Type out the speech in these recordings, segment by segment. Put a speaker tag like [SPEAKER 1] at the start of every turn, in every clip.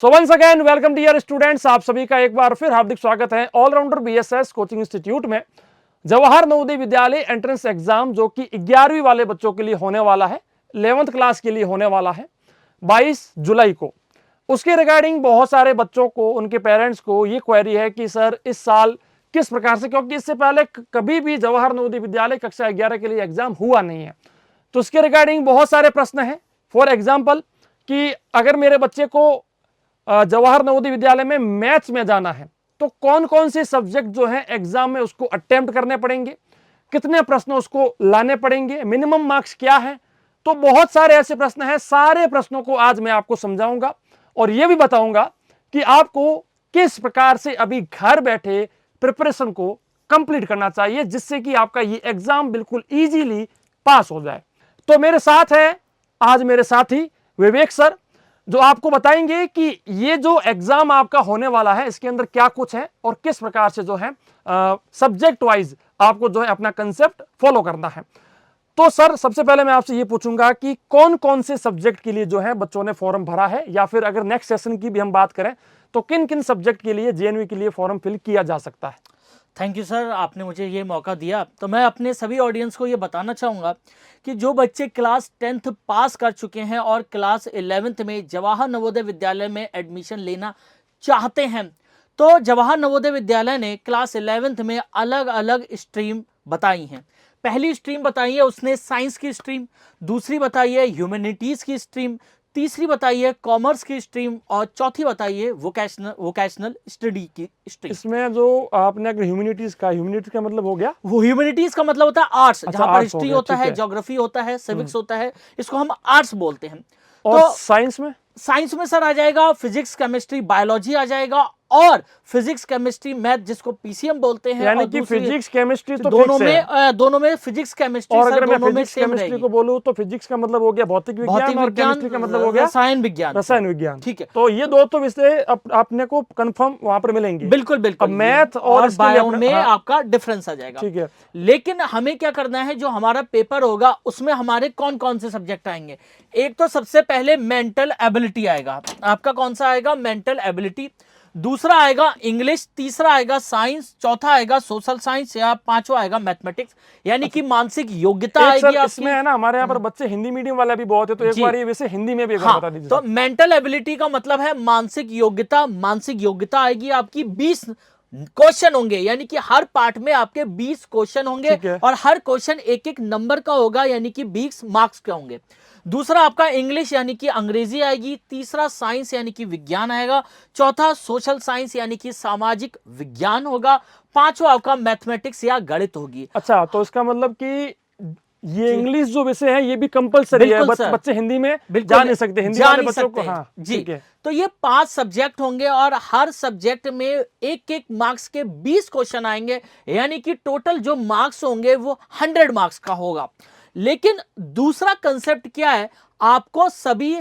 [SPEAKER 1] सो once again welcome dear students, आप सभी का एक बार फिर हार्दिक स्वागत है ऑलराउंडर बीएसएस कोचिंग इंस्टीट्यूट में। जवाहर नवोदय विद्यालय एंट्रेंस एग्जाम जो कि 11वीं वाले बच्चों के लिए होने वाला है, 11th क्लास के लिए होने वाला है 22 जुलाई को। उसके रिगार्डिंग बहुत सारे बच्चों को, उनके पेरेंट्स को ये क्वेरी है कि सर इस साल किस प्रकार से, क्योंकि इससे पहले कभी भी जवाहर नवोदय विद्यालय कक्षा 11 के लिए एग्जाम हुआ नहीं है, तो उसके रिगार्डिंग बहुत सारे प्रश्न हैं। फॉर एग्जाम्पल कि अगर मेरे बच्चे को जवाहर नवोदय विद्यालय में मैथ्स में जाना है तो कौन कौन से सब्जेक्ट जो है एग्जाम में उसको अटेम्प्ट करने पड़ेंगे, कितने प्रश्न उसको लाने पड़ेंगे, मिनिमम मार्क्स क्या है। तो बहुत सारे ऐसे प्रश्न हैं, सारे प्रश्नों को आज मैं आपको समझाऊंगा और यह भी बताऊंगा कि आपको किस प्रकार से अभी घर बैठे प्रिपरेशन को कंप्लीट करना चाहिए जिससे कि आपका ये एग्जाम बिल्कुल इजीली पास हो जाए। तो मेरे साथ है आज मेरे साथी विवेक सर, जो आपको बताएंगे कि ये जो एग्जाम आपका होने वाला है इसके अंदर क्या कुछ है और किस प्रकार से जो है सब्जेक्ट वाइज आपको जो है अपना कंसेप्ट फॉलो करना है। तो सर सबसे पहले मैं आपसे ये पूछूंगा कि कौन कौन से सब्जेक्ट के लिए जो है बच्चों ने फॉर्म भरा है, या फिर अगर नेक्स्ट सेशन की भी हम बात करें तो किन किन सब्जेक्ट के लिए जेएनवी के लिए फॉर्म फिल किया जा सकता है।
[SPEAKER 2] थैंक यू सर, आपने मुझे ये मौका दिया। तो मैं अपने सभी ऑडियंस को ये बताना चाहूँगा कि जो बच्चे क्लास 10th पास कर चुके हैं और क्लास 11th में जवाहर नवोदय विद्यालय में एडमिशन लेना चाहते हैं, तो जवाहर नवोदय विद्यालय ने क्लास 11th में अलग अलग स्ट्रीम बताई हैं। पहली स्ट्रीम बताई है उसने साइंस की स्ट्रीम, दूसरी बताई है ह्यूमैनिटीज़ की स्ट्रीम, तीसरी बताई है कॉमर्स की स्ट्रीम और चौथी बताई है वोकेशनल स्टडी की स्ट्रीम।
[SPEAKER 1] इसमें जो आपने अगर ह्यूमैनिटीज का मतलब हो गया,
[SPEAKER 2] वो ह्यूमैनिटीज का मतलब होता है आर्ट्स,
[SPEAKER 1] अच्छा,
[SPEAKER 2] जहां पर
[SPEAKER 1] आर्ट्स हो
[SPEAKER 2] हिस्ट्री
[SPEAKER 1] गया,
[SPEAKER 2] होता
[SPEAKER 1] ठीक
[SPEAKER 2] है,
[SPEAKER 1] है।
[SPEAKER 2] ज्योग्राफी होता है, सिविक्स होता है, इसको हम आर्ट्स बोलते हैं।
[SPEAKER 1] और
[SPEAKER 2] तो
[SPEAKER 1] साइंस में
[SPEAKER 2] साइंस में सर आ जाएगा फिजिक्स, केमिस्ट्री, बायोलॉजी आ जाएगा, और फिजिक्स, केमिस्ट्री, मैथ जिसको पीसीएम बोलते हैं।
[SPEAKER 1] यानी
[SPEAKER 2] और
[SPEAKER 1] कि
[SPEAKER 2] दूसरी
[SPEAKER 1] फिजिक्स केमिस्ट्री तो
[SPEAKER 2] दोनों
[SPEAKER 1] फिक्स है।
[SPEAKER 2] में दोनों में फिजिक्स केमिस्ट्री
[SPEAKER 1] और
[SPEAKER 2] सर
[SPEAKER 1] अगर मैं
[SPEAKER 2] दोनों में
[SPEAKER 1] फिजिक्स
[SPEAKER 2] सेम
[SPEAKER 1] केमिस्ट्री
[SPEAKER 2] रहेगी।
[SPEAKER 1] को बोलूं तो फिजिक्स का मतलब हो गया भौतिक
[SPEAKER 2] भौतिक
[SPEAKER 1] विज्ञान और
[SPEAKER 2] विज्ञान,
[SPEAKER 1] केमिस्ट्री का मतलब हो गया
[SPEAKER 2] रसायन विज्ञान
[SPEAKER 1] रसायन विज्ञान।
[SPEAKER 2] ठीक है,
[SPEAKER 1] तो ये दो तो विषय अपने को कंफर्म वहां पर मिलेंगे।
[SPEAKER 2] बिल्कुल
[SPEAKER 1] अब
[SPEAKER 2] बिल्कुल।
[SPEAKER 1] मैथ और इसके लिए
[SPEAKER 2] बायो में
[SPEAKER 1] हाँ,
[SPEAKER 2] आपका डिफरेंस आ जाएगा।
[SPEAKER 1] ठीक है।
[SPEAKER 2] लेकिन हमें क्या करना है, जो हमारा पेपर होगा उसमें हमारे कौन कौन से सब्जेक्ट आएंगे। एक तो सबसे पहले मेंटल एबिलिटी आएगा आपका। कौन सा आएगा? Mental ability. दूसरा आएगा इंग्लिश, तीसरा आएगा साइंस, चौथा आएगा सोशल साइंस, या पांचवा आएगा मैथमेटिक्स, यानी कि मानसिक योग्यता
[SPEAKER 1] एक
[SPEAKER 2] आएगी
[SPEAKER 1] सर
[SPEAKER 2] आपकी।
[SPEAKER 1] इसमें है ना, हमारे यहाँ पर बच्चे हिंदी मीडियम वाले भी बहुत है, तो एक
[SPEAKER 2] जी
[SPEAKER 1] बार ये वैसे हिंदी में भी एक बार
[SPEAKER 2] हाँ,
[SPEAKER 1] बता दीजिए
[SPEAKER 2] तो
[SPEAKER 1] सर।
[SPEAKER 2] मेंटल एबिलिटी का मतलब है मानसिक योग्यता। मानसिक योग्यता आएगी आपकी 20 क्वेश्चन होंगे, यानी कि हर पार्ट में आपके 20 क्वेश्चन होंगे,
[SPEAKER 1] ठीक है।
[SPEAKER 2] और हर क्वेश्चन एक एक नंबर का होगा, यानी कि 20 मार्क्स के होंगे। दूसरा आपका इंग्लिश यानी कि अंग्रेजी आएगी। तीसरा साइंस यानी कि विज्ञान आएगा। चौथा सोशल साइंस यानी कि सामाजिक विज्ञान होगा। पांचवा आपका मैथमेटिक्स या गणित होगी।
[SPEAKER 1] अच्छा, तो इसका मतलब कि ये
[SPEAKER 2] जी
[SPEAKER 1] इंग्लिश जो विषय है ये भी कंपलसरी है,
[SPEAKER 2] बिल्कुल सर,
[SPEAKER 1] बच्चे हिंदी में
[SPEAKER 2] बिल्कुल
[SPEAKER 1] जा नहीं सकते, हिंदी
[SPEAKER 2] जा
[SPEAKER 1] वाले
[SPEAKER 2] नहीं
[SPEAKER 1] बच्चों को।
[SPEAKER 2] सकते
[SPEAKER 1] हाँ
[SPEAKER 2] जी।
[SPEAKER 1] ठीक है।
[SPEAKER 2] तो ये 5 सब्जेक्ट होंगे और हर सब्जेक्ट में एक एक मार्क्स के 20 क्वेश्चन आएंगे, यानी कि टोटल जो मार्क्स होंगे वो 100 मार्क्स का होगा। लेकिन दूसरा कंसेप्ट क्या है, आपको सभी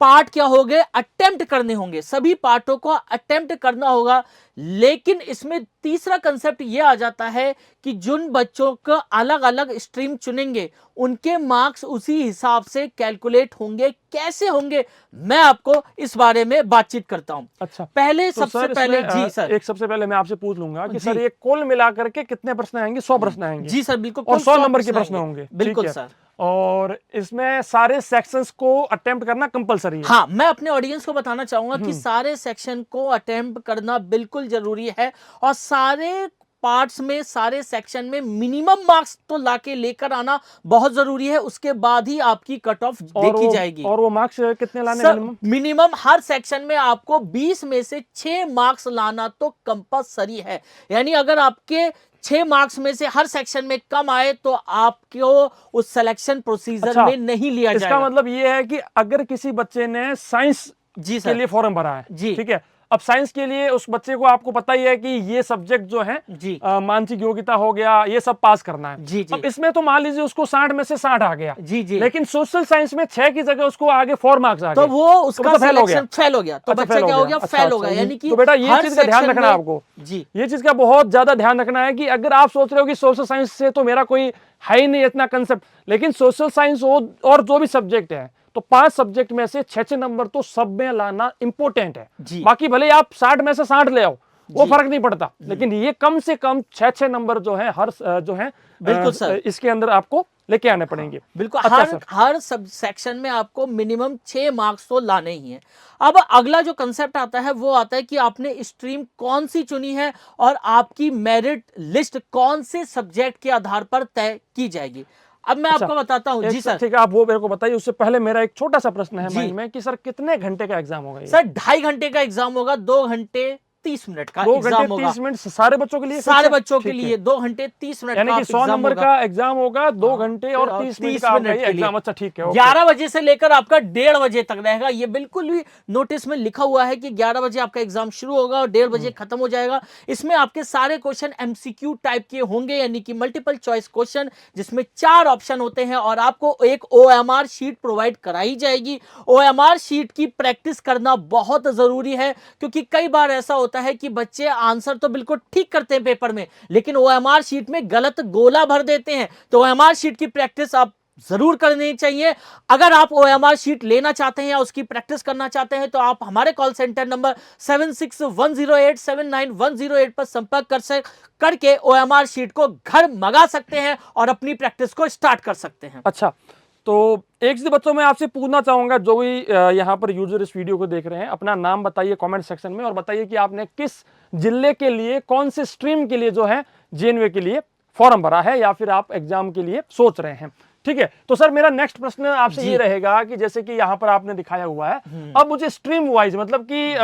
[SPEAKER 2] पार्ट क्या हो गए, अटेम्प्ट करने होंगे, सभी पार्टों को अटेम्प्ट करना होगा। लेकिन इसमें तीसरा कंसेप्ट यह आ जाता है कि जिन बच्चों को अलग अलग स्ट्रीम चुनेंगे उनके मार्क्स उसी हिसाब से कैलकुलेट होंगे। कैसे होंगे, मैं आपको इस बारे में बातचीत करता हूं।
[SPEAKER 1] अच्छा,
[SPEAKER 2] पहले
[SPEAKER 1] तो
[SPEAKER 2] सबसे पहले जी सर,
[SPEAKER 1] एक सबसे पहले मैं आपसे पूछ लूंगा कि
[SPEAKER 2] जी
[SPEAKER 1] सर ये कुल मिलाकर के कितने प्रश्न आएंगे? 100 प्रश्न आएंगे?
[SPEAKER 2] जी सर बिल्कुल,
[SPEAKER 1] और
[SPEAKER 2] कुल
[SPEAKER 1] 100
[SPEAKER 2] 100
[SPEAKER 1] नंबर के प्रश्न
[SPEAKER 2] आएंगे।
[SPEAKER 1] होंगे?
[SPEAKER 2] बिल्कुल
[SPEAKER 1] ठीक है।
[SPEAKER 2] सर।
[SPEAKER 1] और इसमें सारे सेक्शंस को अटेम्प्ट करना कंपलसरी है?
[SPEAKER 2] हाँ, मैं अपने ऑडियंस को बताना चाहूंगा कि सारे सेक्शन को अटेम्प्ट करना बिल्कुल जरूरी है, और सारे पार्ट्स में, सारे सेक्शन में मिनिमम मार्क्स तो लाके लेकर आना बहुत जरूरी है। उसके बाद ही आपकी कट ऑफ देखी जाएगी।
[SPEAKER 1] और वो मार्क्स कितने लाने
[SPEAKER 2] सर
[SPEAKER 1] मिनिमम?
[SPEAKER 2] मिनिमम हर सेक्शन में आपको 20 में से 6 मार्क्स लाना तो कंपलसरी है। यानी अगर आपके 6 मार्क्स में से हर सेक्शन में कम आए तो आपको उस सिलेक्शन प्रोसीजर
[SPEAKER 1] अच्छा,
[SPEAKER 2] में नहीं लिया
[SPEAKER 1] इसका
[SPEAKER 2] जाएगा।
[SPEAKER 1] मतलब ये है कि अगर किसी बच्चे ने साइंस
[SPEAKER 2] जी
[SPEAKER 1] के
[SPEAKER 2] सर
[SPEAKER 1] लिए फॉर्म भरा है,
[SPEAKER 2] जी
[SPEAKER 1] ठीक है, अब साइंस के लिए उस बच्चे को, आपको पता ही है कि ये सब्जेक्ट जो है
[SPEAKER 2] जी
[SPEAKER 1] मानसिक योग्यता हो गया, ये सब पास करना है।
[SPEAKER 2] जी जी
[SPEAKER 1] अब इसमें तो मान लीजिए उसको 60 में से 60 आ गया,
[SPEAKER 2] जी जी,
[SPEAKER 1] लेकिन सोशल साइंस में 6 की जगह उसको आगे 4 मार्क्स आ
[SPEAKER 2] तो
[SPEAKER 1] गए,
[SPEAKER 2] वो उसका
[SPEAKER 1] तो फेल हो गया।
[SPEAKER 2] सिलेक्शन फेल हो गया। तो
[SPEAKER 1] अच्छा,
[SPEAKER 2] बच्चा
[SPEAKER 1] फेल
[SPEAKER 2] क्या हो गया?
[SPEAKER 1] अच्छा,
[SPEAKER 2] फेल हो
[SPEAKER 1] अच्छा,
[SPEAKER 2] गया। यानी कि
[SPEAKER 1] तो बेटा ये
[SPEAKER 2] हर
[SPEAKER 1] चीज का ध्यान
[SPEAKER 2] सेक्शन
[SPEAKER 1] रखना है
[SPEAKER 2] में
[SPEAKER 1] आपको।
[SPEAKER 2] जी
[SPEAKER 1] ये चीज का बहुत ज्यादा ध्यान रखना है कि अगर आप सोच रहे हो कि सोशल साइंस से तो मेरा कोई है ही नहीं इतना कंसेप्ट, लेकिन सोशल साइंस और जो भी सब्जेक्ट है तो 5 सब्जेक्ट में से 6 नंबर तो सब में लाना इंपॉर्टेंट है।
[SPEAKER 2] जी।
[SPEAKER 1] बाकी भले आप 60 में से 60 ले आओ, वो
[SPEAKER 2] जी।
[SPEAKER 1] फर्क नहीं पड़ता, लेकिन ये कम से कम 6 नंबर जो है हर जो है
[SPEAKER 2] बिल्कुल सर।
[SPEAKER 1] इसके अंदर आपको लेके आने पड़ेंगे।
[SPEAKER 2] बिल्कुल,
[SPEAKER 1] अच्छा
[SPEAKER 2] हर सब सेक्शन में आपको मिनिमम 6 मार्क्स तो लाने ही हैं। अब अगला जो कंसेप्ट आता है वो आता है कि आपने स्ट्रीम कौन सी चुनी है और आपकी मेरिट लिस्ट कौन से सब्जेक्ट के आधार पर तय की जाएगी। अब मैं आपको बताता हूं। जी सर।
[SPEAKER 1] ठीक है, आप वो मेरे को बताइए। उससे पहले मेरा एक छोटा सा प्रश्न है
[SPEAKER 2] जी।
[SPEAKER 1] माइंड में कि सर कितने घंटे का एग्जाम होगा ये?
[SPEAKER 2] सर 2.5 घंटे का एग्जाम होगा, 2 घंटे 30 मिनट का
[SPEAKER 1] 2
[SPEAKER 2] एग्जाम
[SPEAKER 1] घंटे
[SPEAKER 2] होगा।
[SPEAKER 1] 30 मिनट सारे बच्चों के लिए?
[SPEAKER 2] सारे बच्चों के
[SPEAKER 1] ठीक है।
[SPEAKER 2] लिए 2 घंटे 30 मिनट
[SPEAKER 1] यानी
[SPEAKER 2] का
[SPEAKER 1] कि 100
[SPEAKER 2] एग्जाम
[SPEAKER 1] नंबर
[SPEAKER 2] होगा।
[SPEAKER 1] का एग्जाम होगा, 2 घंटे और 30 मिनट का आपका ये एग्जाम। अच्छा ठीक है, ओके।
[SPEAKER 2] 11 बजे से लेकर आपका 1:30 बजे तक रहेगा। ये बिल्कुल भी नोटिस में लिखा हुआ है कि 11 बजे आपका एग्जाम शुरू होगा और 1:30 बजे खत्म हो जाएगा। इसमें आपके सारे क्वेश्चन एमसीक्यू टाइप के होंगे, यानी कि मल्टीपल चॉइस क्वेश्चन, जिसमें 4 ऑप्शन होते हैं और आपको एक ओएमआर शीट प्रोवाइड कराई जाएगी। ओएमआर शीट की प्रैक्टिस करना बहुत जरूरी है, क्योंकि कई बार ऐसा होता है कि बच्चे आंसर तो बिल्कुल ठीक करते हैं पेपर में, लेकिन ओएमआर शीट में गलत गोला भर देते हैं। तो ओएमआर शीट की प्रैक्टिस आप जरूर करनी चाहिए। अगर आप ओएमआर शीट लेना चाहते हैं या उसकी प्रैक्टिस करना चाहते हैं तो आप हमारे कॉल सेंटर नंबर 7610879108 पर संपर्क करके ओएमआर शीट को घर मंगा सकते हैं और अपनी प्रैक्टिस को स्टार्ट कर सकते हैं।
[SPEAKER 1] अच्छा, तो एक चीज बच्चों मैं आपसे पूछना चाहूंगा, जो भी यहाँ पर यूजर इस वीडियो को देख रहे हैं, अपना नाम बताइए कमेंट सेक्शन में और बताइए कि आपने किस जिले के लिए, कौन से स्ट्रीम के लिए जो है जेएनवीए के लिए फॉर्म भरा है या फिर आप एग्जाम के लिए सोच रहे हैं। ठीक है, तो सर मेरा नेक्स्ट प्रश्न आपसे ये रहेगा कि जैसे कि यहाँ पर आपने दिखाया हुआ है, अब मुझे स्ट्रीम वाइज, मतलब कि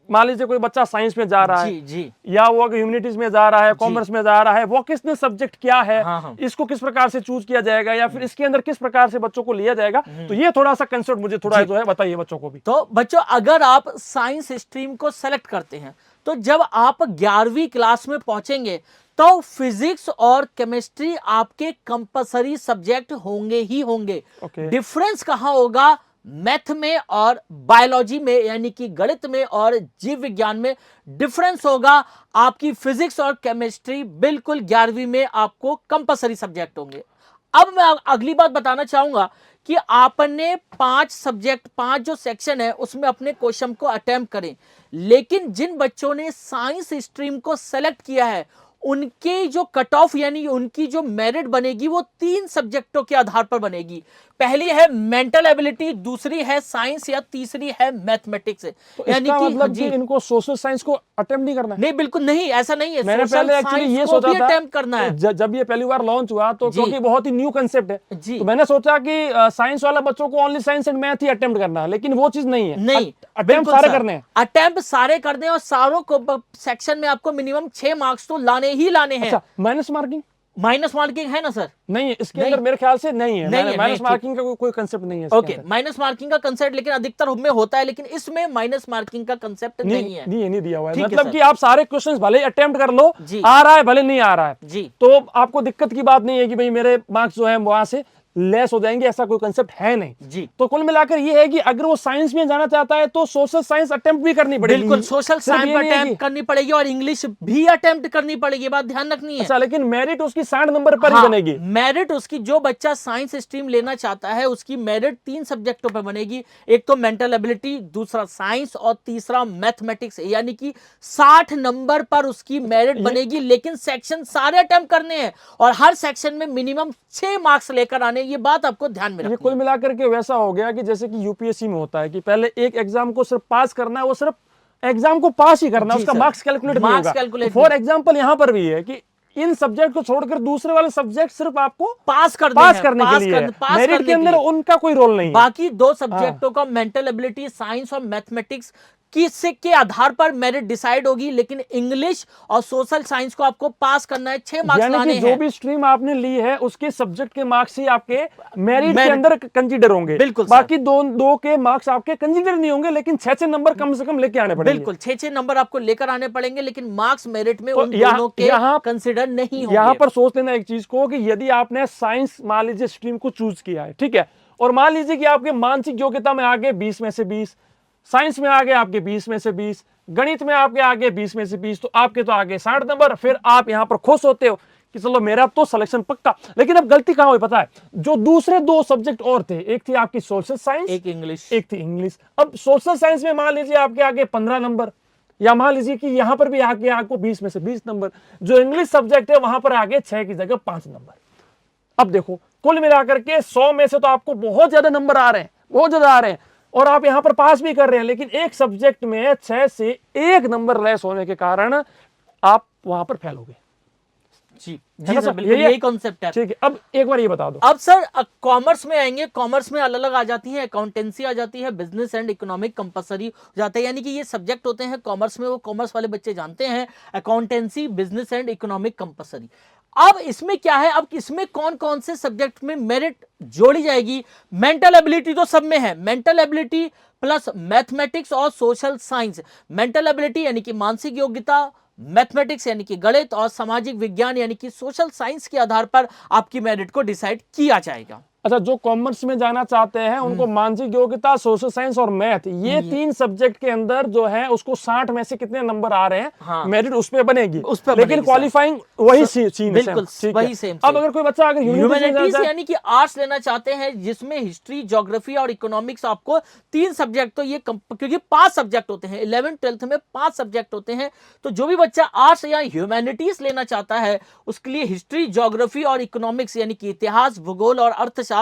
[SPEAKER 1] मान लीजिए कोई बच्चा साइंस में जा रहा है
[SPEAKER 2] जी।
[SPEAKER 1] या वो अगर ह्यूमैनिटीज में जा रहा है, कॉमर्स में जा रहा है, वो किसने सब्जेक्ट क्या है, इसको किस प्रकार से चूज किया जाएगा या फिर इसके अंदर किस प्रकार से बच्चों को लिया जाएगा, तो ये थोड़ा सा कंसेप्ट मुझे थोड़ा जो है बताइए बच्चों को भी।
[SPEAKER 2] तो बच्चों, अगर आप साइंस स्ट्रीम को सेलेक्ट करते हैं तो जब आप 11वीं क्लास में पहुंचेंगे तो फिजिक्स और केमिस्ट्री आपके कंपलसरी सब्जेक्ट होंगे ही होंगे। डिफरेंस कहां होगा? मैथ में और बायोलॉजी में, यानी कि गणित में और जीव विज्ञान में डिफरेंस होगा। आपकी फिजिक्स और केमिस्ट्री बिल्कुल 11वीं में आपको कंपलसरी सब्जेक्ट होंगे। अब मैं अगली बात बताना चाहूंगा कि आपने 5 सब्जेक्ट, 5 जो सेक्शन है उसमें अपने क्वेश्चन को अटेम्प्ट करें, लेकिन जिन बच्चों ने साइंस स्ट्रीम को सेलेक्ट किया है उनके जो कट ऑफ, यानी उनकी जो मेरिट बनेगी वो 3 सब्जेक्टों के आधार पर बनेगी। पहली है मेंटल एबिलिटी, दूसरी है साइंस या तीसरी है मैथमेटिक्स।
[SPEAKER 1] तो यानी कि मतलब कि इनको सोशल साइंस को अटेम्प्ट नहीं करना है?
[SPEAKER 2] नहीं, बिल्कुल नहीं, ऐसा नहीं है।
[SPEAKER 1] मैंने पहले एक्चुअली ये सोचा था,
[SPEAKER 2] अटेम्प्ट करना है।
[SPEAKER 1] जब ये पहली बार लॉन्च हुआ तो क्योंकि बहुत ही न्यू कंसेप्ट है,
[SPEAKER 2] जी,
[SPEAKER 1] तो मैंने सोचा कि साइंस वाला बच्चों को only science and math he attempt करना है, लेकिन वो चीज नहीं है।
[SPEAKER 2] नहीं,
[SPEAKER 1] अटेम्प्ट सारे करने हैं।
[SPEAKER 2] अटेम्प्ट सारे करने हैं और सारों को सेक्शन में आपको मिनिमम 6 मार्क्स तो लाने ही लाने हैं।
[SPEAKER 1] अच्छा, माइनस मार्किंग?
[SPEAKER 2] माइनस मार्किंग है ना सर?
[SPEAKER 1] नहीं, इसके अंदर मेरे ख्याल से नहीं है। माइनस मार्किंग का कोई कंसेप्ट नहीं है।
[SPEAKER 2] ओके, माइनस मार्किंग का कंसेप्ट लेकिन अधिकतर में होता है, लेकिन इसमें माइनस मार्किंग का कंसेप्ट नहीं है।
[SPEAKER 1] नहीं दिया हुआ है। मतलब कि आप सारे क्वेश्चंस भले अटेम्प्ट कर लो, आ रहा है भले नहीं आ रहा है
[SPEAKER 2] जी,
[SPEAKER 1] तो आपको दिक्कत की बात नहीं है कि भाई मेरे मार्क्स जो है वहां से लेस हो जाएंगे, ऐसा कोई कंसेप्ट है नहीं
[SPEAKER 2] जी।
[SPEAKER 1] तो कुल मिलाकर ये है कि अगर वो साइंस में जाना चाहता है तो सोशल साइंस अटेम्प्ट भी करनी पड़ेगी।
[SPEAKER 2] बिल्कुल, सोशल साइंस अटेम्प्ट करनी पड़ेगी और इंग्लिश भी अटेम्प्ट करनी पड़ेगी, बात ध्यान रखनी है।
[SPEAKER 1] अच्छा, लेकिन मेरिट उसकी 60 नंबर पर ही बनेगी।
[SPEAKER 2] मेरिट उसकी, जो बच्चा साइंस स्ट्रीम लेना चाहता है उसकी मेरिट 3 सब्जेक्टों पर बनेगी। एक तो मेंटल एबिलिटी, दूसरा साइंस और तीसरा मैथमेटिक्स, यानी कि 60 नंबर पर उसकी मेरिट बनेगी। लेकिन सेक्शन सारे अटेम्प्ट करने हैं और हर सेक्शन में मिनिमम 6 मार्क्स लेकर आने, ये बात आपको ध्यान में रखनी है।
[SPEAKER 1] कुल मिलाकर के वैसा हो गया कि जैसे कि यूपीएससी में होता है कि पहले एक एग्जाम को सिर्फ पास करना है, वो सिर्फ एग्जाम को पास ही करना है, उसका मार्क्स कैलकुलेट नहीं होगा। फॉर एग्जांपल यहाँ पर भी है कि इन सब्जेक्ट को छोड़कर दूसरे वाले सब्जेक्ट सिर्फ आपको पास करने के लिए मेरिट के अंदर उनका कोई रोल नहीं है।
[SPEAKER 2] बाकी 2 सब्जेक्टों का मेंटल एबिलिटी, साइंस और मैथमेटिक्स के आधार पर मेरिट डिसाइड होगी, लेकिन इंग्लिश और सोशल साइंस को आपको पास करना है, 6 मार्क्स लाने हैं।
[SPEAKER 1] जो भी स्ट्रीम आपने ली है उसके सब्जेक्ट के मार्क्स ही आपके मेरिट के अंदर कंसीडर होंगे।
[SPEAKER 2] बिल्कुल,
[SPEAKER 1] बाकी दो के मार्क्स आपके कंसीडर नहीं होंगे, लेकिन 6 नंबर कम से कम लेके आने पड़ेंगे।
[SPEAKER 2] बिल्कुल, 6 नंबर आपको लेकर आने पड़ेंगे, लेकिन मार्क्स मेरिट में उन दोनों के कंसीडर नहीं होंगे।
[SPEAKER 1] यहाँ पर सोच लेना एक चीज को कि यदि आपने साइंस मान लीजिए स्ट्रीम को चूज किया है, ठीक है, और मान लीजिए कि आपके मानसिक योग्यता में आगे 20 में से 20, साइंस में आगे आपके 20 में से 20, गणित में आपके आगे 20 में से 20, तो आपके तो आगे 60 नंबर। फिर आप यहां पर खुश होते हो कि चलो मेरा तो सिलेक्शन पक्का। लेकिन अब गलती कहां हुई पता है, जो दूसरे दो सब्जेक्ट और थे, एक थी आपकी सोशल साइंस,
[SPEAKER 2] एक इंग्लिश,
[SPEAKER 1] एक थी इंग्लिश। अब सोशल साइंस में मान लीजिए आपके आगे 15 नंबर, या मान लीजिए कि यहां पर भी आगे आपको 20 में से 20 नंबर। जो इंग्लिश सब्जेक्ट है वहां पर आगे 6 की जगह 5 नंबर। अब देखो कुल मिलाकर के 100 में से तो आपको बहुत ज्यादा नंबर आ रहे हैं, बहुत ज्यादा आ रहे हैं, और आप यहां पर पास भी कर रहे हैं, लेकिन एक सब्जेक्ट में 6 से 1 नंबर लेस होने के कारण आप वहां पर फेल हो गए।
[SPEAKER 2] जी
[SPEAKER 1] है
[SPEAKER 2] जी
[SPEAKER 1] ना
[SPEAKER 2] सर,
[SPEAKER 1] सर?
[SPEAKER 2] बिल्कुल यही कॉन्सेप्ट है।
[SPEAKER 1] ठीक है, अब एक बार ये बता दो।
[SPEAKER 2] अब सर कॉमर्स में आएंगे, कॉमर्स में अलग अलग आ जाती है, अकाउंटेंसी आ जाती है, बिजनेस एंड इकोनॉमिक कंपलसरी हो जाता है। यानी कि ये सब्जेक्ट होते हैं कॉमर्स में, वो कॉमर्स वाले बच्चे जानते हैं, accountancy, business and economic compulsory. अब इसमें क्या है, अब इसमें कौन कौन से सब्जेक्ट में मेरिट जोड़ी जाएगी? मेंटल एबिलिटी तो सब में है, मेंटल एबिलिटी प्लस मैथमेटिक्स और सोशल साइंस। मेंटल एबिलिटी यानी कि मानसिक योग्यता, मैथमेटिक्स यानी कि गणित, और सामाजिक विज्ञान यानी कि सोशल साइंस के आधार पर आपकी मेरिट को डिसाइड किया जाएगा।
[SPEAKER 1] अच्छा, जो कॉमर्स में जाना चाहते हैं उनको मानसिक योग्यता, सोशल साइंस और मैथ, ये 3 सब्जेक्ट के अंदर जो है उसको 60 में से कितने नंबर आ रहे हैं,
[SPEAKER 2] हाँ,
[SPEAKER 1] मेरिट उस पे बनेगी,
[SPEAKER 2] उस पे
[SPEAKER 1] लेकिन
[SPEAKER 2] बनेगी
[SPEAKER 1] क्वालिफाइंग वही
[SPEAKER 2] सर,
[SPEAKER 1] सीन
[SPEAKER 2] बिल्कुल वही सेम।
[SPEAKER 1] अब अगर कोई बच्चा अगर
[SPEAKER 2] ह्यूमैनिटीज यानी कि आर्ट्स लेना चाहते हैं, जिसमें हिस्ट्री, ज्योग्राफी और इकोनॉमिक्स, आपको 3 सब्जेक्ट, तो ये क्योंकि 5 सब्जेक्ट होते हैं 11th 12th में 5 सब्जेक्ट होते हैं, तो जो भी बच्चा आर्ट्स या ह्यूमैनिटीज लेना चाहता है उसके लिए हिस्ट्री, ज्योग्राफी और इकोनॉमिक्स यानी कि इतिहास, भूगोल और अर्थशास्त्र,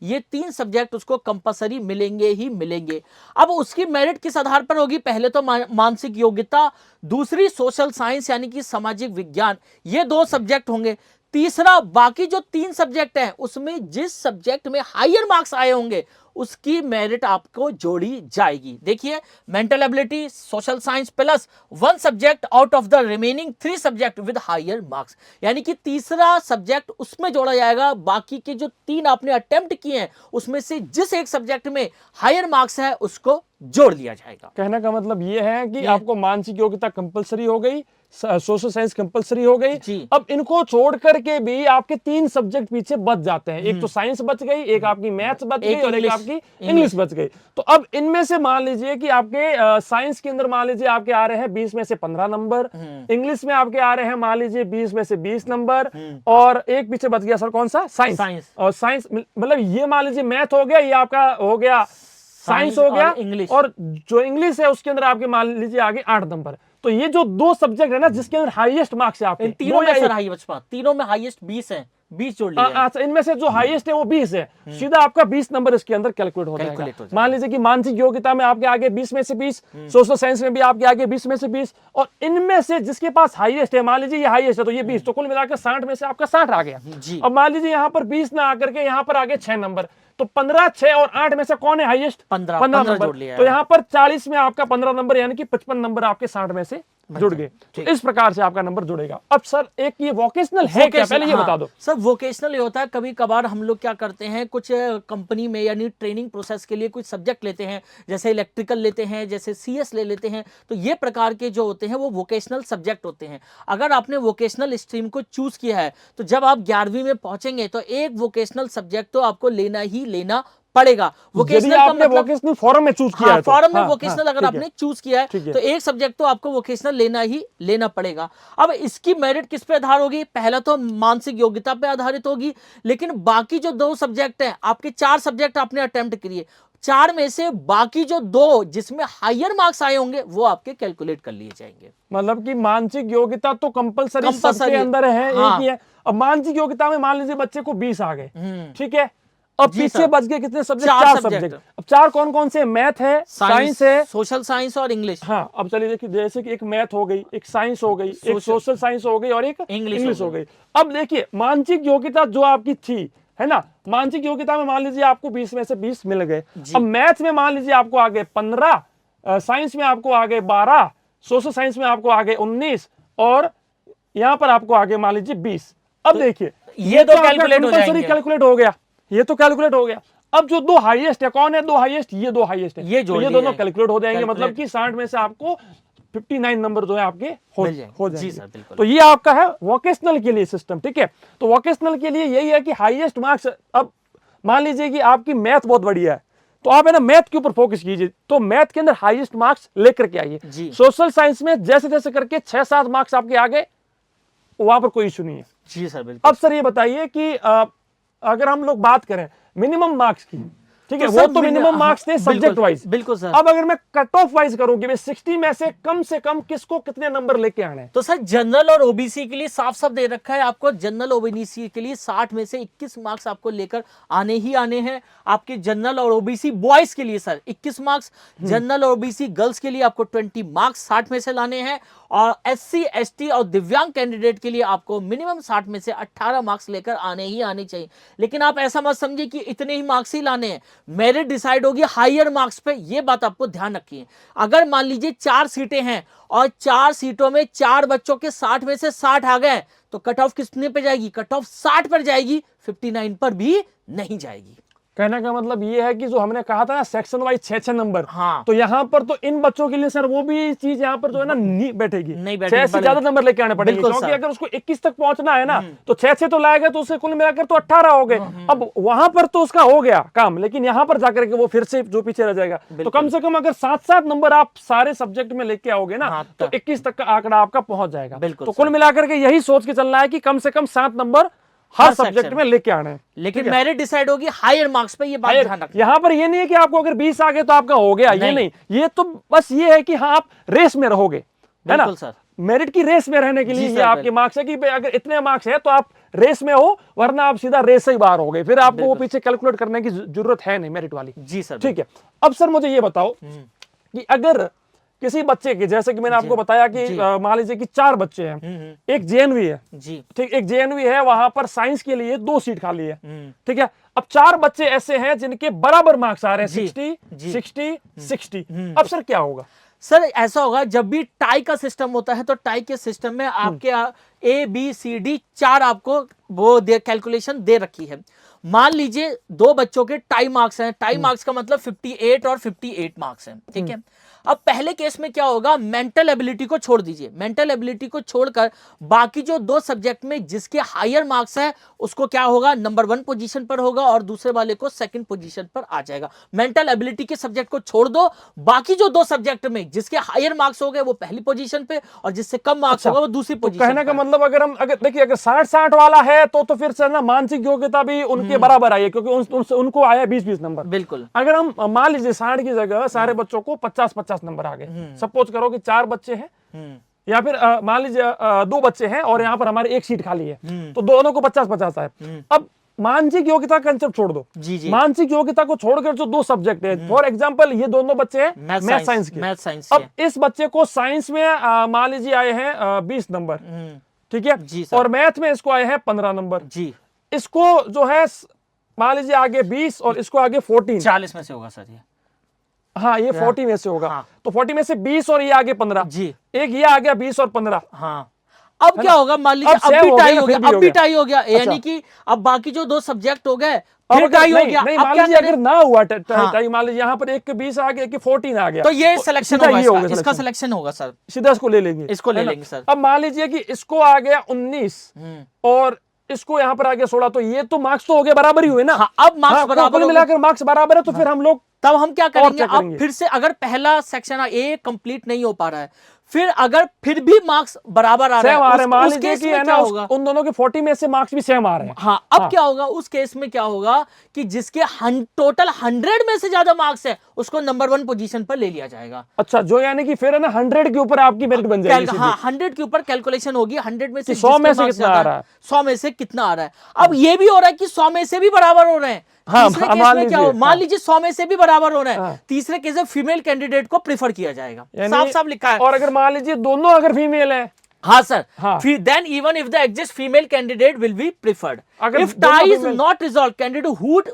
[SPEAKER 2] ये 3 सब्जेक्ट उसको कंपलसरी मिलेंगे ही मिलेंगे। अब उसकी मेरिट किस आधार पर होगी? पहले तो मानसिक योग्यता, दूसरी सोशल साइंस यानी कि सामाजिक विज्ञान, ये 2 सब्जेक्ट होंगे। तीसरा बाकी जो 3 सब्जेक्ट हैं उसमें जिस सब्जेक्ट में हायर मार्क्स आए होंगे उसकी मेरिट आपको जोड़ी जाएगी। देखिए, mental ability, social science plus 1 subject out of the remaining 3 subject with higher marks, यानी कि तीसरा सब्जेक्ट उसमें जोड़ा जाएगा। बाकी के जो 3 आपने अटेम्प्ट किए हैं उसमें से जिस एक सब्जेक्ट में हायर मार्क्स है उसको जोड़ दिया जाएगा।
[SPEAKER 1] कहने का मतलब ये है कि आपको मानसिक योग्यता कंपलसरी हो गई, सोशल साइंस कंपलसरी हो गई। अब इनको छोड़ करके भी आपके 3 सब्जेक्ट पीछे बच जाते हैं, एक तो साइंस बच गई, एक आपकी मैथ्स बच गई और एक आपकी इंग्लिश बच गई। तो अब इनमें से मान लीजिए कि आपके साइंस के अंदर मान लीजिए आपके आ रहे हैं 20 में से 15 नंबर, इंग्लिश में आपके आ रहे हैं मान लीजिए 20 में से 20 नंबर, और एक पीछे बच गया सर कौन सा? साइंस। और साइंस मतलब ये मान लीजिए मैथ हो गया, ये आपका हो गया साइंस हो गया, और जो इंग्लिश है उसके अंदर आपके मान लीजिए आगे 8 नंबर। तो ये जो 2 सब्जेक्ट है ना जिसके अंदर हाईएस्ट मार्क्स है आपके,
[SPEAKER 2] तीनों में सर हाई बचपा, तीनों में हाईएस्ट 20 है, 20 जोड़ लिया।
[SPEAKER 1] अच्छा, इनमें से जो हाईएस्ट है वो 20 है, सीधा आपका 20 नंबर इसके अंदर कैलकुलेट हो जाएगा। मान लीजिए कि मानसिक योग्यता में आपके आगे 20 में से 20, सोशल साइंस में भी आपके आगे 20 में से 20, और इनमें से जिसके पास हाईएस्ट है, मान लीजिए ये हाईएस्ट है तो ये 20, तो कुल मिलाकर 60 में से आपका 60 आ गया। अब मान लीजिए यहाँ पर 20 ना आकर के यहाँ पर आगे 6 नंबर, तो 15, 6 और 8 में से कौन है हाईएस्ट? 15 नंबर। तो यहाँ पर 40 में आपका 15 नंबर यानी कि 55 नंबर आपके 60 में से जुड़ गए। तो इस प्रकार से आपका नंबर जुड़ेगा। अब सर एक ये वोकेशनल है क्या, पहले ये बता दो।
[SPEAKER 2] सर वोकेशनल ये होता है, कभी कभार हम लोग क्या करते हैं, कुछ कंपनी में यानी ट्रेनिंग प्रोसेस के लिए कुछ सब्जेक्ट लेते हैं, जैसे इलेक्ट्रिकल लेते हैं, जैसे सीएस ले लेते हैं, तो ये प्रकार के जो होते हैं वो वोकेशनल सब्जेक्ट होते हैं। अगर आपने वोकेशनल स्ट्रीम को चूज किया है तो जब आप 11वीं में पहुंचेंगे तो एक वोकेशनल सब्जेक्ट तो आपको लेना ही लेना पड़ेगा।
[SPEAKER 1] वोकेशनल का मतलब वोकेशनल फॉरम में चूज किया है,
[SPEAKER 2] फॉरम में वोकेशनल अगर आपने चूज किया है तो एक सब्जेक्ट तो आपको वोकेशनल लेना ही लेना पड़ेगा। अब इसकी मेरिट किस पे आधार होगी? पहला तो मानसिक योग्यता पे आधारित होगी, लेकिन बाकी जो 2 सब्जेक्ट हैं, आपके 4 सब्जेक्ट आपने अटेम्प्ट किए, 4 में से बाकी जो 2 जिसमें हायर मार्क्स आए होंगे वो आपके कैलकुलेट कर लिए जाएंगे।
[SPEAKER 1] मतलब कि मानसिक योग्यता तो कंपलसरी सबके अंदर है, एक ही है। अब मानसिक योग्यता में मान लीजिए बच्चे को 20 आ गए, ठीक है, अब पीछे बच गए कितने सब्जेक्ट? 4 सब्जेक्ट। अब 4 कौन कौन से? मैथ है, साइंस है,
[SPEAKER 2] सोशल साइंस और इंग्लिश।
[SPEAKER 1] हाँ, अब चलिए देखिए, जैसे कि एक मैथ हो गई, एक साइंस हो गई, एक सोशल साइंस हो गई और एक इंग्लिश हो गई। अब देखिए मानसिक योग्यता जो आपकी थी, है ना, मानसिक योग्यता में मान लीजिए आपको 20 में से 20 मिल गए। अब मैथ में मान लीजिए आपको आ गए 15, साइंस में आपको आ गए 12, सोशल साइंस में आपको आ गए 19, और यहाँ पर आपको आ गए मान लीजिए 20। अब देखिए
[SPEAKER 2] ये तो कैलकुलेट
[SPEAKER 1] हो गया, ये तो कैलकुलेट हो गया। अब जो 2 हाईएस्ट है, कौन है 2 हाईएस्ट? ये 2 हाईएस्ट है,
[SPEAKER 2] ये
[SPEAKER 1] दोनों कैलकुलेट हो जाएंगे। मतलब कि 60 में से आपको 59 नंबर जो है आपके हो जाएंगे।
[SPEAKER 2] जी सर, बिल्कुल।
[SPEAKER 1] तो ये आपका है वोकेशनल के लिए सिस्टम, ठीक है। तो वोकेशनल के लिए यही है कि हाईएस्ट मार्क्स, अब मान लीजिए कि आपकी मैथ बहुत बढ़िया है तो आप है ना मैथ के ऊपर फोकस कीजिए, तो मैथ के अंदर हाईएस्ट मार्क्स लेकर के आइए। सोशल साइंस में जैसे जैसे करके 6-7 मार्क्स आपके आ गए, वहां पर कोई इशू नहीं है।
[SPEAKER 2] जी सर बिल्कुल।
[SPEAKER 1] अब सर ये बताइए कि अगर हम लोग बात करें मिनिमम मार्क्स की, ठीक है,
[SPEAKER 2] तो
[SPEAKER 1] वो
[SPEAKER 2] सर
[SPEAKER 1] तो मिनिमम मार्क्स थे सब्जेक्ट वाइज।
[SPEAKER 2] बिल्कुल सर।
[SPEAKER 1] अब अगर मैं कट ऑफ वाइज करूं कि 60 में से कम किसको कितने नंबर लेके आने हैं,
[SPEAKER 2] तो सर जनरल और ओबीसी के लिए साफ साफ दे रखा है आपको, जनरल ओबीसी के लिए 60 में से 21 मार्क्स आपको लेकर आने ही आने हैं। आपके जनरल और ओबीसी बॉयज के लिए सर 21 मार्क्स, जनरल और ओबीसी गर्ल्स के लिए आपको 20 मार्क्स 60 में से लाने हैं, और एससी एसटी और दिव्यांग कैंडिडेट के लिए आपको मिनिमम 60 में से 18 मार्क्स लेकर आने ही आने चाहिए। लेकिन आप ऐसा मत समझिए कि इतने ही मार्क्स ही लाने हैं, मेरिट डिसाइड होगी हायर मार्क्स पे, ये बात आपको ध्यान रखिए। अगर मान लीजिए 4 सीटें हैं और 4 सीटों में 4 बच्चों के 60 में से 60 आ गए, तो कट ऑफ कितने पे जाएगी? कट ऑफ 60 पर जाएगी, 59 पर भी नहीं जाएगी।
[SPEAKER 1] कहने का मतलब ये है कि जो हमने कहा था ना सेक्शन वाइज 6 नंबर,
[SPEAKER 2] हाँ।
[SPEAKER 1] तो यहाँ पर तो इन बच्चों के लिए सर वो भी चीज यहाँ पर जो है ना नहीं बैठेगी,
[SPEAKER 2] नहीं बैठेगी,
[SPEAKER 1] 6 से ज्यादा नंबर लेके आने पड़ेंगे,
[SPEAKER 2] बिल्कुल
[SPEAKER 1] क्योंकि
[SPEAKER 2] सर।
[SPEAKER 1] अगर उसको 21 तक पहुंचना है ना तो 6 तो लाएगा, तो उसे कुल मिलाकर तो 18 हो गए। अब वहां पर तो उसका हो गया काम, लेकिन यहाँ पर जाकर के वो फिर से जो पीछे रह जाएगा। तो कम से कम अगर 7 नंबर आप सारे सब्जेक्ट में लेके आओगे ना,
[SPEAKER 2] हाँ,
[SPEAKER 1] तो 21 तक का आंकड़ा आपका पहुंच जाएगा।
[SPEAKER 2] बिल्कुल
[SPEAKER 1] तो कुल मिलाकर के यही सोच के चलना है कि कम से कम 7 नंबर हर सब्जेक्ट में लेके आने हैं।
[SPEAKER 2] लेकिन मेरिट डिसाइड होगी हायर मार्क्स पे, ये बात ध्यान रखना।
[SPEAKER 1] यहाँ पर ये नहीं है कि आपको अगर 20 आ गए तो आपका हो गया, ये नहीं, ये तो बस ये है कि हाँ आप रेस में रहोगे, है ना
[SPEAKER 2] सर।
[SPEAKER 1] मेरिट की रेस में रहने के लिए ये आपके मार्क्स है कि अगर इतने मार्क्स है तो आप रेस में हो, वरना आप सीधा रेस से ही बाहर हो गए, फिर आपको वो पीछे कैलकुलेट करने की जरूरत है नहीं मेरिट वाली।
[SPEAKER 2] जी सर।
[SPEAKER 1] ठीक है। अब सर मुझे ये बताओ कि अगर किसी बच्चे की, जैसे कि मैंने आपको बताया कि मान लीजिए कि 4 बच्चे हैं, एक जेएनवी है,
[SPEAKER 2] जी
[SPEAKER 1] ठीक, एक जेएनवी है, वहां पर साइंस के लिए 2 सीट खाली है, ठीक है। अब 4 बच्चे ऐसे हैं जिनके बराबर मार्क्स आ रहे हैं, 60। अब सर क्या होगा?
[SPEAKER 2] सर ऐसा होगा, जब भी टाई का सिस्टम होता है तो टाई के सिस्टम में आपके ए बी सी डी 4 आपको वो कैलकुलेशन दे रखी है। मान लीजिए 2 बच्चों के टाई मार्क्स हैं, टाई मार्क्स का मतलब 58 और 58 मार्क्स हैं, ठीक है। अब पहले केस में क्या होगा, मेंटल एबिलिटी को छोड़ दीजिए, मेंटल एबिलिटी को छोड़कर बाकी जो 2 सब्जेक्ट में जिसके हायर मार्क्स है उसको क्या होगा, नंबर 1 पोजीशन पर होगा और दूसरे वाले को 2nd पोजीशन पर आ जाएगा। मेंटल एबिलिटी के सब्जेक्ट को छोड़ दो, बाकी जो 2 सब्जेक्ट में जिसके हायर मार्क्स हो गए वो पहली पोजीशन पे और जिससे कम मार्क्स होगा वो दूसरी पोजीशन।
[SPEAKER 1] कहने का मतलब अगर देखिए अगर 60-60 वाला है तो फिर सर ना मानसिक योग्यता भी उनके बराबर आई है, क्योंकि उनको आया 20-20 नंबर।
[SPEAKER 2] बिल्कुल।
[SPEAKER 1] अगर हम मान लीजिए 60 की जगह सारे बच्चों को 50-50 नंबर आ गए, सपोज करो कि 4 बच्चे हैं या फिर मान लीजिए 2 बच्चे हैं और यहाँ पर हमारे 1 सीट खाली है, तो दोनों को 50-50 है। अब मानसिक योग्यता का कंसेप्ट छोड़ दो,
[SPEAKER 2] जी।
[SPEAKER 1] मानसिक योग्यता को छोड़कर जो 2 सब्जेक्ट है, फॉर एग्जांपल ये दोनों बच्चे हैं मैथ साइंस के, अब इस बच्चे को साइंस में मान लीजिए आए हैं 20 नंबर, ठीक है, और मैथ में इसको आए हैं 15 नंबर जी। इसको जो है मान लीजिए आगे 20 और इसको आगे 14,
[SPEAKER 2] 40 में से होगा सर ये,
[SPEAKER 1] हाँ ये 40 में से होगा। हाँ। तो 40 में से 20 और ये आगे 15
[SPEAKER 2] जी,
[SPEAKER 1] एक ये आ गया 20 और 15।
[SPEAKER 2] हाँ। अब क्या होगा, मान लीजिए अब भी टाई हो गया, अब भी टाई हो गया, यानी कि अब बाकी जो 2 सब्जेक्ट हो गए फिर टाई हो गया।
[SPEAKER 1] नहीं, मान लीजिए अगर ना हुआ टाई, मान लीजिए यहाँ पर एक के 20 आ गया, एक के 14 आ गया,
[SPEAKER 2] तो ये सिलेक्शन होगा, इसका सिलेक्शन होगा सर,
[SPEAKER 1] सीधा इसको ले लेंगे,
[SPEAKER 2] इसको ले लेंगे सर।
[SPEAKER 1] अब मान लीजिए कि इसको आ गया 19 और इसको यहाँ पर आ गया 16, तो ये तो मार्क्स तो हो गए बराबर ही हुए ना।
[SPEAKER 2] हाँ, अब मार्क्स बराबर
[SPEAKER 1] मिलाकर मार्क्स बराबर है, तो फिर हम लोग
[SPEAKER 2] तब हम क्या करेंगे, अब फिर से अगर पहला सेक्शन ए कंप्लीट नहीं हो पा रहा है, फिर अगर फिर भी मार्क्स बराबर आ रहे हैं, उस केस में क्या होगा,
[SPEAKER 1] उन दोनों के 40 में से मार्क्स भी सेम आ रहे हैं।
[SPEAKER 2] हाँ, अब क्या होगा, उस केस में क्या होगा कि जिसके टोटल 100 में से ज्यादा मार्क्स है उसको नंबर 1 पोजीशन पर ले लिया जाएगा।
[SPEAKER 1] अच्छा, जो यानी कि फिर है ना 100 के ऊपर आपकी मेरिट बन जाएगी।
[SPEAKER 2] हाँ, 100 के ऊपर कैलकुलेशन होगी, 100 में से
[SPEAKER 1] 100 में से कितना आ रहा है,
[SPEAKER 2] 100 में से कितना आ रहा है। अब ये भी हो रहा है कि 100 में से भी बराबर हो रहे हैं।
[SPEAKER 1] हाँ,
[SPEAKER 2] तीसरे केस में क्या हो, मान लीजिए 100 में से भी बराबर हो रहे हैं, तीसरे केस में फीमेल कैंडिडेट को प्रेफर किया जाएगा, साफ साफ लिखा है।
[SPEAKER 1] और अगर मान लीजिए दोनों अगर फीमेल है,
[SPEAKER 2] हाँ sir, then even if the exists female candidate will be preferred. If tie is not resolved, candidate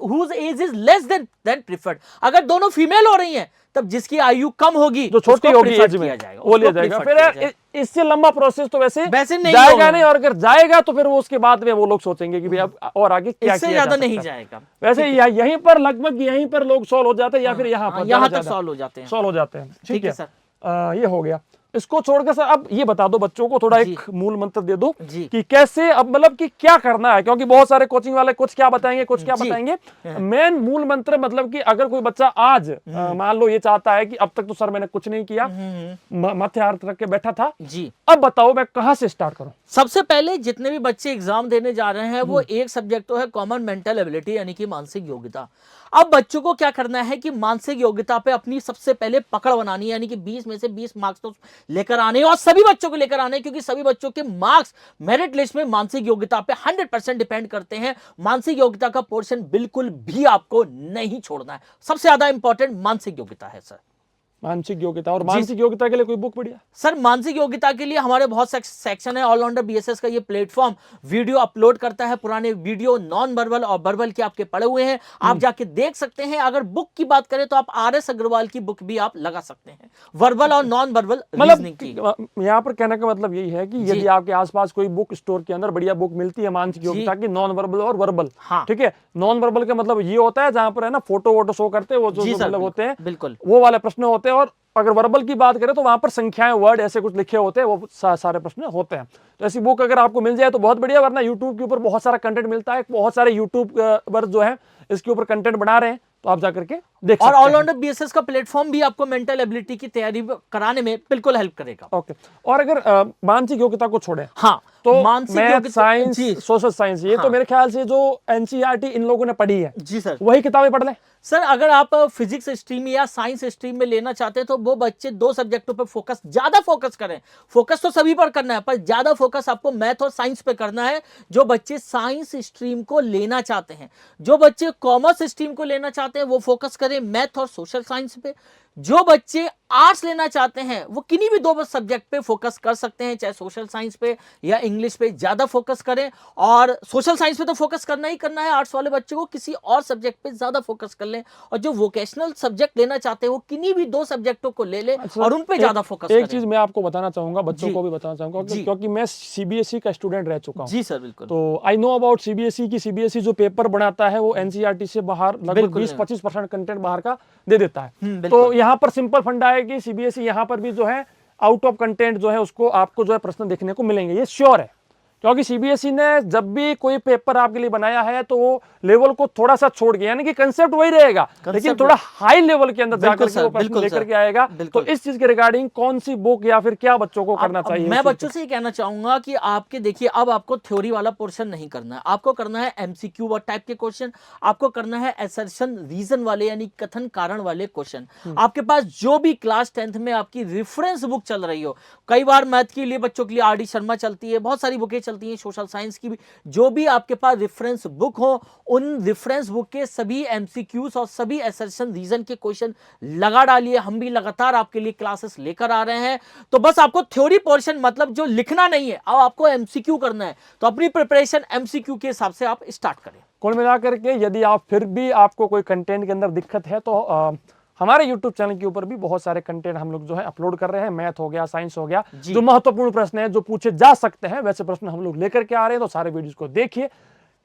[SPEAKER 2] whose age is less than preferred. अगर दोनों फीमेल हो रही हैं तब जिसकी आयु कम होगी,
[SPEAKER 1] जो छोटी होगी एज में, वो लिया जाएगा। फिर इससे लंबा प्रोसेस तो वैसे
[SPEAKER 2] नहीं
[SPEAKER 1] जाएगा नहीं, और अगर जाएगा तो फिर वो उसके बाद में वो लोग सोचेंगे कि भाई अब और आगे क्या
[SPEAKER 2] इससे ज्यादा नहीं जाएगा।
[SPEAKER 1] वैसे यहीं पर लगभग यहीं पर लोग सॉल्व हो जाते हैं, या फिर यहाँ तक
[SPEAKER 2] सॉल्व हो जाते हैं,
[SPEAKER 1] ठीक है सर, ये हो गया। इसको छोड़कर सर अब ये बता दो बच्चों को, थोड़ा
[SPEAKER 2] जी।
[SPEAKER 1] एक मूल मंत्र दे दो
[SPEAKER 2] जी।
[SPEAKER 1] कि कैसे अब मतलब कि क्या करना है, क्योंकि बहुत सारे कोचिंग वाले कुछ क्या बताएंगे कुछ क्या
[SPEAKER 2] जी।
[SPEAKER 1] बताएंगे। मेन मूल मंत्र मतलब कि अगर कोई बच्चा आज मान लो ये चाहता है कि अब तक तो सर मैंने कुछ नहीं किया, मध्य हाथ रख के बैठा था,
[SPEAKER 2] जी।
[SPEAKER 1] अब बताओ मैं कहां से स्टार्ट करूं।
[SPEAKER 2] सबसे पहले जितने भी बच्चे एग्जाम देने जा रहे हैं वो एक सब्जेक्ट तो है कॉमन मेंटल एबिलिटी यानी कि मानसिक योग्यता। अब बच्चों को क्या करना है कि मानसिक योग्यता पे अपनी सबसे पहले पकड़ बनानी है, यानी कि 20 में से 20 मार्क्स तो लेकर आने हैं और सभी बच्चों को लेकर आने हैं, क्योंकि सभी बच्चों के मार्क्स मेरिट लिस्ट में मानसिक योग्यता पे 100% डिपेंड करते हैं। मानसिक योग्यता का पोर्शन बिल्कुल भी आपको नहीं छोड़ना है। सबसे ज्यादा इंपॉर्टेंट मानसिक योग्यता है सर।
[SPEAKER 1] मानसिक योग्यता, और मानसिक योग्यता के लिए कोई बुक बढ़िया?
[SPEAKER 2] सर मानसिक योग्यता के लिए हमारे बहुत सेक्शन है। ऑलराउंडर बीएसएस का ये प्लेटफॉर्म वीडियो अपलोड करता है, पुराने वीडियो नॉन वर्बल और वर्बल के आपके पड़े हुए हैं, आप जाके देख सकते हैं। अगर बुक की बात करें तो आप आरएस अग्रवाल की बुक भी आप लगा सकते हैं, वर्बल और नॉन वर्बल रीजनिंग की।
[SPEAKER 1] यहाँ पर कहने का मतलब यही है कि यदि आपके आसपास कोई बुक स्टोर के अंदर बढ़िया बुक मिलती है मानसिक योग्यता की, नॉन वर्बल और वर्बल,
[SPEAKER 2] हाँ।
[SPEAKER 1] ठीक है, नॉन वर्बल का मतलब ये होता है जहां पर है ना फोटो वोटो शो करते हैं, वो जो मतलब होते हैं
[SPEAKER 2] बिल्कुल
[SPEAKER 1] वो वाले प्रश्न होते हैं। और अगर वर्बल की बात करें तो वहां पर संख्याएं वर्ड ऐसे कुछ लिखे होते हैं, वो सारे प्रश्न होते हैं। तो ऐसी बुक अगर आपको मिल जाए तो बहुत बढ़िया, वरना यूट्यूब के ऊपर बहुत सारा कंटेंट मिलता है, बहुत सारे यूट्यूब पर जो है इसके ऊपर कंटेंट बना रहे हैं, तो आप जाकर के देख सकते हैं।
[SPEAKER 2] और ऑलराउंडर बीएसएस का प्लेटफॉर्म भी आपको मेंटल एबिलिटी की तैयारी कराने में बिल्कुल हेल्प करेगा।
[SPEAKER 1] ओके, और अगर मानसिक योग्यता को छोड़े
[SPEAKER 2] हाँ
[SPEAKER 1] तो
[SPEAKER 2] मानसिक
[SPEAKER 1] मैथ, साइंस,
[SPEAKER 2] जी
[SPEAKER 1] सोशल साइंस, ये तो मेरे ख्याल से जो एनसीईआरटी इन लोगों ने पढ़ी है
[SPEAKER 2] जी सर,
[SPEAKER 1] वही किताबें पढ़ लें।
[SPEAKER 2] सर अगर आप फिजिक्स स्ट्रीम या साइंस स्ट्रीम में लेना चाहते हैं तो वो बच्चे दो सब्जेक्टों पर ज्यादा फोकस करें। फोकस तो सभी पर करना है, पर ज्यादा फोकस आपको मैथ और साइंस पे करना है, जो बच्चे साइंस स्ट्रीम को लेना चाहते हैं। जो बच्चे कॉमर्स स्ट्रीम को लेना चाहते हैं वो फोकस करें मैथ और सोशल साइंस पे। जो बच्चे आर्ट्स लेना चाहते हैं वो किन्हीं भी दो सब्जेक्ट पे फोकस कर सकते हैं, चाहे सोशल साइंस पे या इंग्लिश पे ज्यादा फोकस करें। और सोशल साइंस पे तो फोकस करना ही करना है, आर्ट्स वाले बच्चे को किसी और सब्जेक्ट पे ज्यादा फोकस कर लें। और जो वोकेशनल सब्जेक्ट लेना चाहते हैं वो किन्हीं भी दो सब्जेक्टों को ले ले और उन पे ज्यादा फोकस करें।
[SPEAKER 1] एक चीज मैं आपको बताना चाहूंगा, बच्चों को भी बताना चाहूंगा, क्योंकि मैं सीबीएसई का स्टूडेंट रह चुका हूं।
[SPEAKER 2] जी सर बिल्कुल।
[SPEAKER 1] तो आई नो अबाउट सीबीएसई की सीबीएसई जो पेपर बनाता है वो एनसीईआरटी से बाहर लगभग 20-25% कंटेंट बाहर का दे देता है। तो यहाँ पर सिंपल फंडा है कि सीबीएसई यहाँ पर भी जो है आउट ऑफ कंटेंट जो है उसको आपको जो है प्रश्न देखने को मिलेंगे, ये श्योर है। क्योंकि सीबीएसई ने जब भी कोई पेपर आपके लिए बनाया है तो वो लेवल को थोड़ा सा छोड़ के, यानी कि कंसेप्ट वही रहेगा लेकिन थोड़ा हाई लेवल के अंदर जाकर के वो प्रश्न लेकर के आएगा। तो इस चीज के रिगार्डिंग कौन सी बुक या फिर क्या बच्चों को करना चाहिए?
[SPEAKER 2] मैं बच्चों से ये कहना चाहूंगा कि आपके देखिए अब आपको थ्योरी वाला पोर्शन नहीं करना है, आपको करना है एमसीक्यू टाइप के क्वेश्चन, आपको करना है असर्शन रीजन वाले यानी कथन कारण वाले क्वेश्चन। आपके पास जो भी क्लास 10th में आपकी रेफरेंस बुक चल रही हो, कई बार मैथ के लिए बच्चों के लिए आरडी शर्मा चलती है, बहुत सारी बुकें चलती हैं, सोशल साइंस की भी, जो भी आपके पास रेफरेंस बुक हो उन रेफरेंस बुक के सभी एमसीक्यूज और सभी असर्शन रीजन के क्वेश्चन लगा डालिए। हम भी लगातार आपके लिए क्लासेस लेकर आ रहे हैं। तो बस आपको थ्योरी पोर्शन मतलब जो लिखना नहीं है, अब आपको एमसीक्यू करना है, तो अपनी प्रिपरेशन एमसीक्यू के हिसाब से आप स्टार्ट करें।
[SPEAKER 1] कुल मिलाकर के यदि आप फिर भी आपको कोई कंटेंट के अंदर दिक्कत है तो हमारे YouTube चैनल के ऊपर भी बहुत सारे कंटेंट हम लोग जो है अपलोड कर रहे हैं। मैथ हो गया, साइंस हो गया, जो महत्वपूर्ण प्रश्न है जो पूछे जा सकते हैं वैसे प्रश्न हम लोग लेकर के आ रहे हैं। तो सारे वीडियोस को देखिए,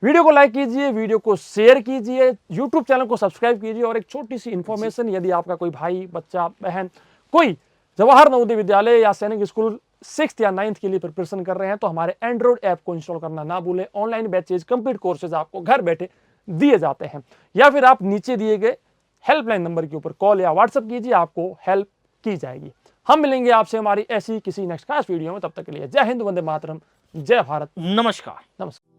[SPEAKER 1] वीडियो को लाइक कीजिए, वीडियो को शेयर कीजिए, YouTube चैनल को सब्सक्राइब कीजिए। और एक छोटी सी इन्फॉर्मेशन, यदि आपका कोई भाई, बच्चा, बहन कोई जवाहर नवोदय विद्यालय या सैनिक स्कूल 6th या 9th के लिए प्रिपरेशन कर रहे हैं तो हमारे एंड्रॉइड ऐप को इंस्टॉल करना ना भूलें। ऑनलाइन बैचेज, कंप्लीट कोर्सेज आपको घर बैठे दिए जाते हैं। या फिर आप नीचे दिए गए हेल्पलाइन नंबर के ऊपर कॉल या व्हाट्सएप कीजिए, आपको हेल्प की जाएगी। हम मिलेंगे आपसे हमारी ऐसी किसी नेक्स्ट खास वीडियो में, तब तक के लिए जय हिंद, वंदे मातरम, जय भारत,
[SPEAKER 2] नमस्कार।
[SPEAKER 1] नमस्कार।